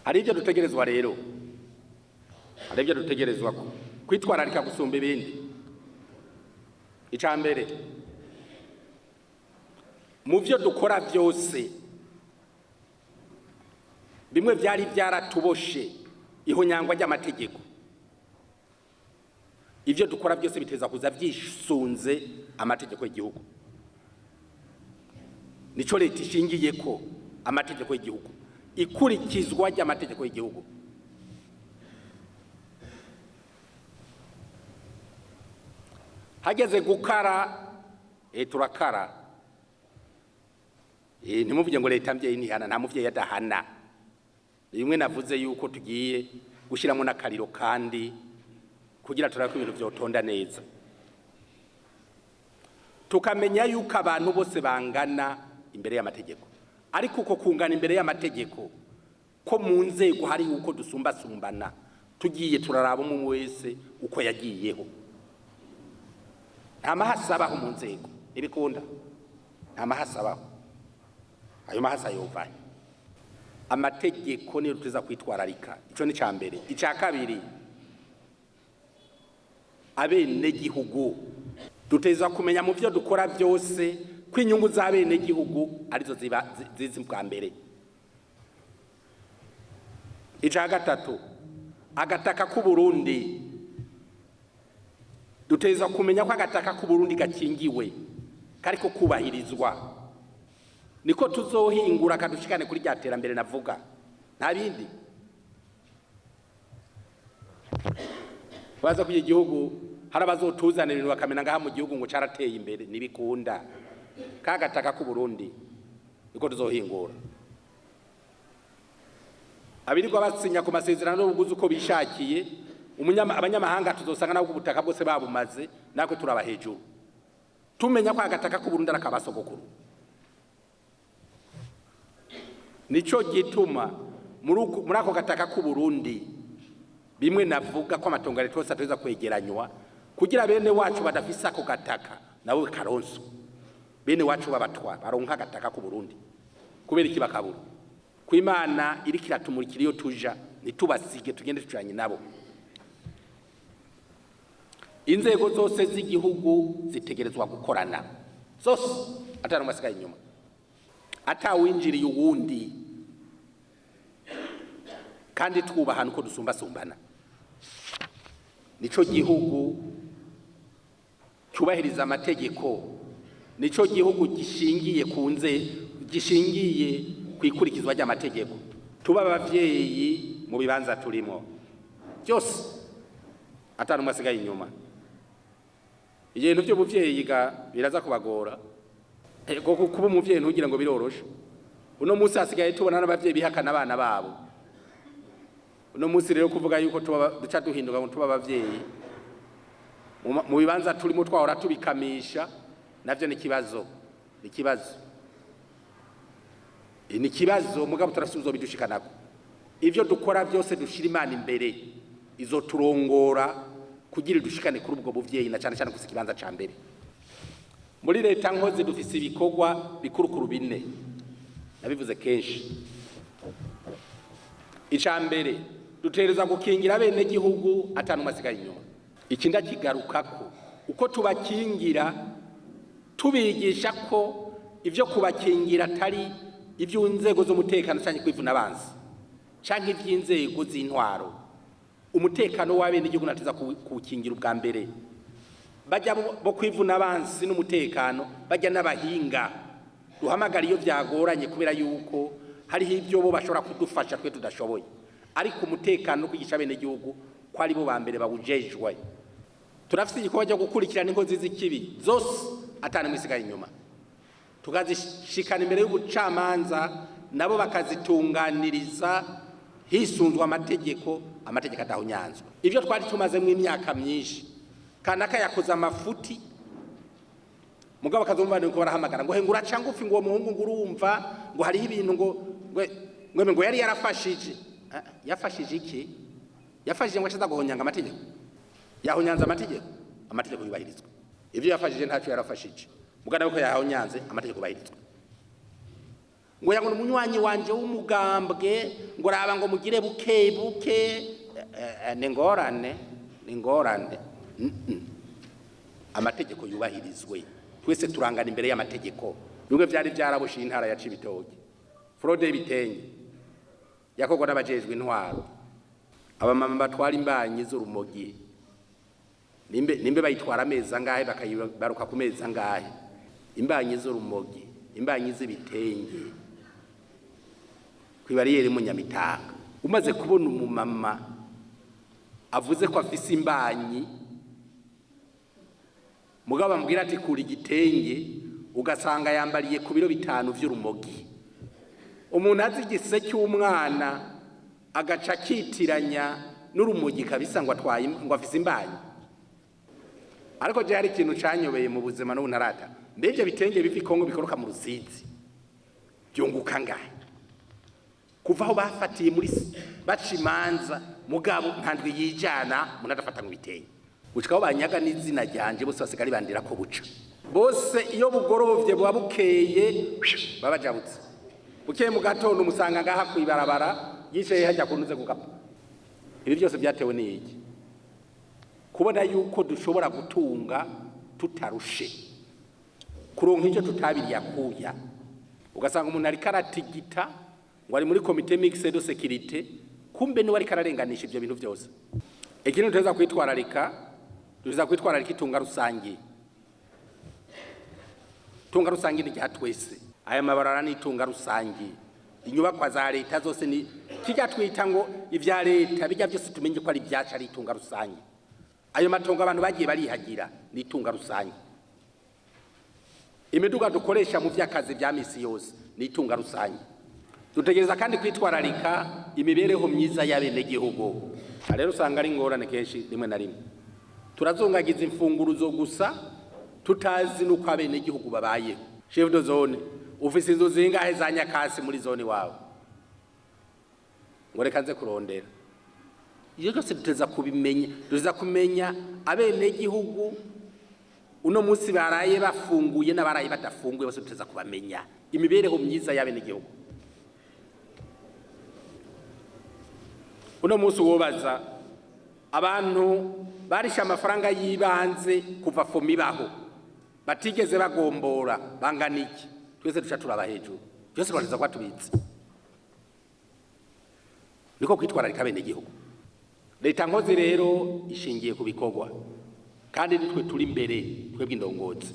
hari ibyo dutegerezwa rero, hari ibyo dutegerezwa kwitwararika gusumba ibindi. Icambere, mu byo dukora byose, bimwe byari byaratuboshe ihonyangwa ry'amategeko. Ivyo dukora byose biteza kuza byishunze amategeko y'igihugu. Nico leta ishingiye ko amategeko y'igihugu, ikurikizwa ry'amategeko y'igihugu. Hageze gukara, turakara. Ntimuvuge ngo leta mvyeyi ntihana, nta muvyeyi adahana. Rimwe navuze yuko tugiye gushiramo n'akariro kandi kugira turako ibintu vyotonda neza. Tukamenya yuko abantu bose bangana imbere y'amategeko. Ariko uko kungana imbere y'amategeko ko mu nzego hari uko dusumbasumbana, tugiye turaraba umwe wese uko yagiyeho. Nta mahasa abaho mu nzego, ibikunda. Nta mahasa abaho. Ayo mahasa yovanye. Amategeko niyo tuza kwitwararika. Ico ni cambere. Ica kabiri, abene gihugu duteza kumenya mu byo dukora byose ko inyungu za bene gihugu arizo zizi bwa mbere. Ica gatatu, agataka ku Burundi duteza kumenya ko agataka ku Burundi gakingiwe kariko kubahirizwa. Niko tuzohingura kadushikane kuri rya terambere navuga. Nta bindi. Baza kuye igihugu harabazotuzana ibintu bakamena ngaha mu gihugu ngo carateye imbere nibikunda. Kagataka ku Burundi niko tuzohingura. Abirirwa basinya ku masezerano y'ubuguzi uko bishakiye, abanyamahanga tuzosanga nabo ubutaka bwose babumaze, nako turaba hejuru. Tumenya ko agataka ku Burundi arakabasogokuru. Nico gituma muri ako gataka ku Burundi bimwe navuga ko amatongo ari twose ateza kwegeranywa kugira bene wacu badafise ako gataka nabo karonso. Bene wacu babatwa baronka agataka ku Burundi. Kubera iki bakabura? Kwimana iri kiratumurikira iyo tuja nitubasige tugende tucanye nabo. Inzego zose z'igihugu zitegerezwa gukorana. Zose atari umasigaye inyuma. Atawinjiriye uwundi kandi twubahana uko dusumbasumbana. Nico gihugu cyubahiriza amategeko. Nico gihugu gishingiye gishingiye kwikurikizwa ry'amategeko. Tuba abavyeyi mu bibanza turimo byose atari umasigaye inyuma. Ibintu byo buvyeyi biraza kubagora. Kuba umuvyeyi ntugira ngo biroroshe. Uno munsi hasigaye tubona n'abavyeyi bihakana abana babo. Uno munsi rero kuvuga yuko duca duhinduka ngo tuba abavyeyi mu bibanza turimo twahora tubikamisha, navyo ni kibazo. Ni kibazo mugabo turasubizo bidushikanako. Ivyo dukora byose dushira Imana imbere, izo turongora kugira dushikane kuri ubwo buvyeyi na cyane cyane kusikibanza ca mbere. Muri leta nkoze dufise ibikorwa bikurukuru bine. Nabivuze kenshi. Ica mbere dutereza gukingira bene gihugu atanu masigaye inyuma. Iki ndakigarukako uko tubakingira tubigisha ko ivyo kubakingira atari ivyo inzego z'umutekano cyane kwivuna abanzi canke ivy'inzego z'intwaro. Umutekano wa bene gihugu nateza kukingira ubwa mbere. Bajya bo kwivuna abanzi n'umutekano bajya n'abahinga duhamagara iyo byagoranye kubera yuko hari ibyo bo bashobora kudufasha twe tudashoboye. Ariko umutekano no kwigisha bene gihugu ko ari bo ba mbere babujejwe. Turafite igikorwa cyo gukurikirana inkozi z'ikibi zose atana mwisigaye inyuma. Tukazishikana imbere y'ubucamanza nabo bakazitunganiriza hisunzwe amategeko adahunyanzwe. Ivyo twari tumazemwo imyaka myinshi. Kanaka yakoze amafuti mugabo kazumva niko barahamagara ngo hengura cangufi ngo muhungu ngurumva ngo hari ibintu ngo yari yarafashije. Yafashije iki? Yafashije ngo ashaza guhonyanga amategeko. Yahonyanza amategeko yubahirizwa. Ivyo yafashije ntaco yarafashije. Mugana uko yahonyanze amategeko yubahirizwa. ngo yango umunywanyi wanje w'umugambwe ngo raba ngo mugire bukebuke ningorane amategeko yubahirizwe twese turangana imbere y'amategeko bimwe byari byarabushiye intara ya Cibitoke fraude bitenge yakogwa n'abajejwe intwaro abamama batwara imbanyi z'urumogi nimbe bayitwara amezi angahe bakayibaruka ku mezi angahe imbanyi z'urumogi imbanyi z'ibitenge kwibariyeri mu Nyamitanga umaze kubona umumama avuze ko afise imbanyi mugabo ambwira ati kuri igitenge ugasanga yambariye ku biro 5 vy'urumogi umuntu azi igise cy'umwana agaca kitiranya n'urumogi kabisa ngo atwaye ngo afise imbanyi ariko je hari ikintu canyobeye mu buzima no bunarata mbevye bitenge bivi Kongo bikoroka mu Rusizi byunguka ngahe kuva aho bafatiye muri bacimanza mugabo ntandwe yijana munadafata mu bitenge gucikaho banyaga n'izina ryanje bose basigari bandira ko buca bose iyo bugorovye bwa bukeye babajabutse bukeye mu gatondo umusanga ngaha kwibarabara yicaye hajya kunuze kugapa ibi byose byatewe n'iki kubona yuko dushobora gutunga tutarushe kuronka icyo tutabiriye akuya ugasanga umuntu ari karatigita ngo ari muri komite mixed de sécurité kumbe ni wari kararenganisha ibyo bintu byose ikintu tuza kwitwararika itunga rusangi tunga rusangi ni rya twese aya mabarara ni itunga rusangi inyubakwa za leta zose ni kijya twita ngo ivya leta bijya byose tumenye ko ari byaca ari itunga rusangi ayo matongo abantu bagiye barihagira ni itunga rusangi imiduga dukoresha mu vyakazi vya misi yose ni itunga rusangi dutegereza kandi kwitwararika imibereho myiza y'abene gihugu rero usanga ari ngorane kenshi rimwe na rimwe turazungagiza imfunguruzo gusa tutazi nuko abene gihugu babaye chef de zone ufise inzu zingahe za nyakasi muri zone wawe ngo reka nze kurondera iyo cyose duteza kubimenya duza kumenya abene gihugu uno munsi baraye bafunguye n'abaraye badafunguye bose duteza kubamenya imibereho myiza y'abene gihugu uno munsi wobaza abantu barisha amafaranga yibanze kuva fomibaho batigeze bagombora banganiki twese duca turaba hejuru byose bariza kwa tubitse niko kwitwararika bene gihugu leta nkozi rero ishingiye ku bikorwa kandi nitwe turi imbere twebwe indongozi